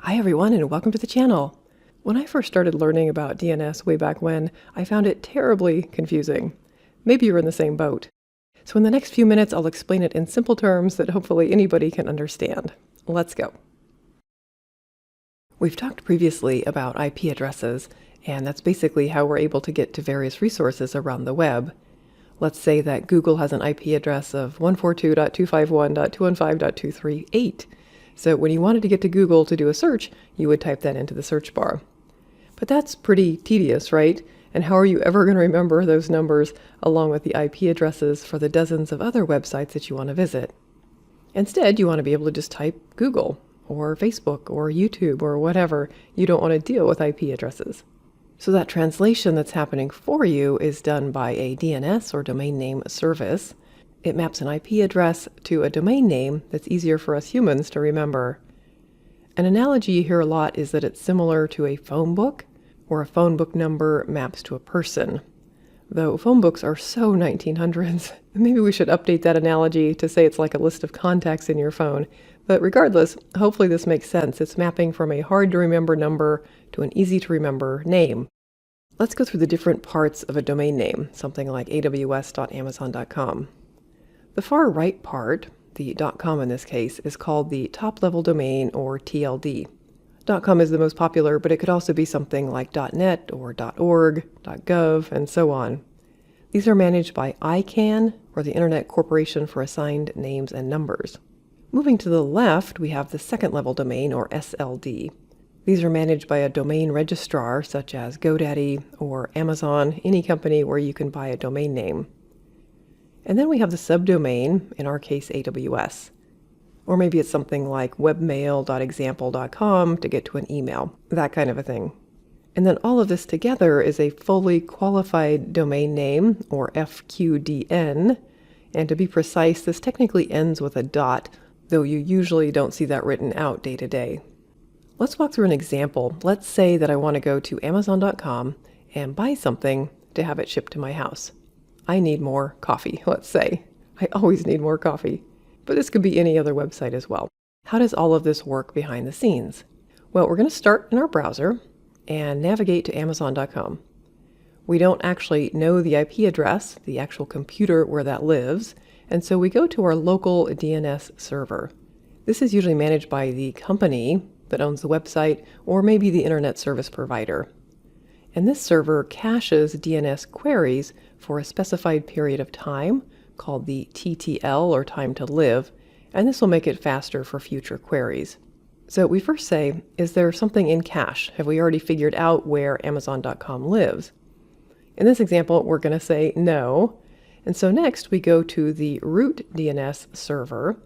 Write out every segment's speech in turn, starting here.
Hi everyone and welcome to the channel. When I first started learning about DNS way back when, I found it terribly confusing. Maybe you're in the same boat. So in the next few minutes, I'll explain it in simple terms that hopefully anybody can understand. Let's go. We've talked previously about IP addresses, and that's basically how we're able to get to various resources around the web. Let's say that Google has an IP address of 142.251.215.238. So when you wanted to get to Google to do a search, you would type that into the search bar. But that's pretty tedious, right? And how are you ever going to remember those numbers along with the IP addresses for the dozens of other websites that you want to visit? Instead, you want to be able to just type Google or Facebook or YouTube or whatever. You don't want to deal with IP addresses. So that translation that's happening for you is done by a DNS or domain name service. It maps an IP address to a domain name that's easier for us humans to remember. An analogy you hear a lot is that it's similar to a phone book, or a phone book number maps to a person. Though phone books are so 1900s, maybe we should update that analogy to say it's like a list of contacts in your phone. But regardless, hopefully this makes sense. It's mapping from a hard-to-remember number to an easy-to-remember name. Let's go through the different parts of a domain name, something like aws.amazon.com. The far right part, the .com in this case, is called the top-level domain, or TLD. .com is the most popular, but it could also be something like .net or .org, .gov, and so on. These are managed by ICANN, or the Internet Corporation for Assigned Names and Numbers. Moving to the left, we have the second-level domain, or SLD. These are managed by a domain registrar, such as GoDaddy or Amazon, any company where you can buy a domain name. And then we have the subdomain, in our case AWS. Or maybe it's something like webmail.example.com to get to an email, that kind of a thing. And then all of this together is a fully qualified domain name, or FQDN. And to be precise, this technically ends with a dot, though you usually don't see that written out day to day. Let's walk through an example. Let's say that I want to go to Amazon.com and buy something to have it shipped to my house. I need more coffee, let's say. I always need more coffee. But this could be any other website as well. How does all of this work behind the scenes? Well, we're going to start in our browser and navigate to Amazon.com. We don't actually know the IP address, the actual computer where that lives, and so we go to our local DNS server. This is usually managed by the company that owns the website, or maybe the internet service provider. And this server caches DNS queries for a specified period of time, called the TTL, or time to live, and this will make it faster for future queries. So we first say, is there something in cache? Have we already figured out where Amazon.com lives? In this example, we're going to say no. And so next we go to the root DNS server.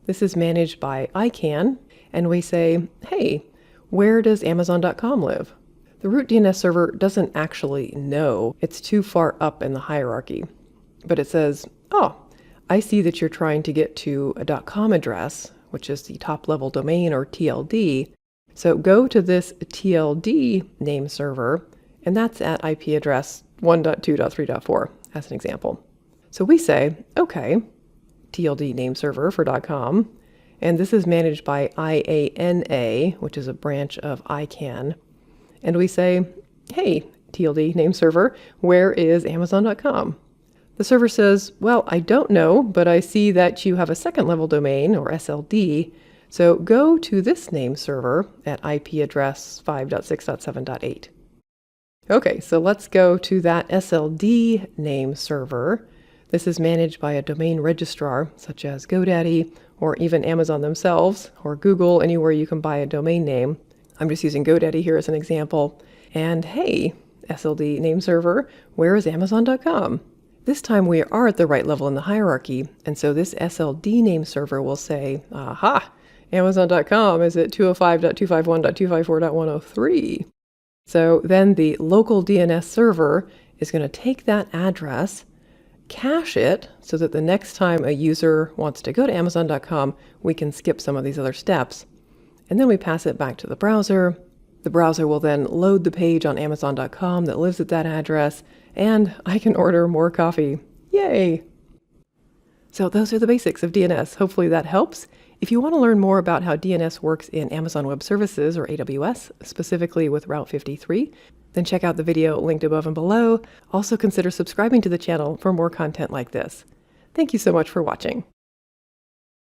This is managed by ICANN, and we say, hey, where does Amazon.com live? The root DNS server doesn't actually know. It's too far up in the hierarchy. But it says, oh, I see that you're trying to get to a .com address, which is the top-level domain, or TLD. So go to this TLD name server, and that's at IP address 1.2.3.4, as an example. So we say, okay, TLD name server for .com, and this is managed by IANA, which is a branch of ICANN. And we say, hey, TLD name server, where is Amazon.com? The server says, well, I don't know, but I see that you have a second-level domain, or SLD, so go to this name server at IP address 5.6.7.8. Okay, so let's go to that SLD name server. This is managed by a domain registrar, such as GoDaddy, or even Amazon themselves, or Google, anywhere you can buy a domain name. I'm just using GoDaddy here as an example. And hey, SLD name server, where is Amazon.com? This time we are at the right level in the hierarchy, and so this SLD name server will say, aha, Amazon.com is at 205.251.254.103. So then the local DNS server is going to take that address, cache it, so that the next time a user wants to go to Amazon.com, we can skip some of these other steps. And then we pass it back to the browser. The browser will then load the page on Amazon.com that lives at that address, and I can order more coffee. Yay! So those are the basics of DNS. Hopefully that helps. If you want to learn more about how DNS works in Amazon Web Services or AWS, specifically with Route 53, then check out the video linked above and below. Also consider subscribing to the channel for more content like this. Thank you so much for watching.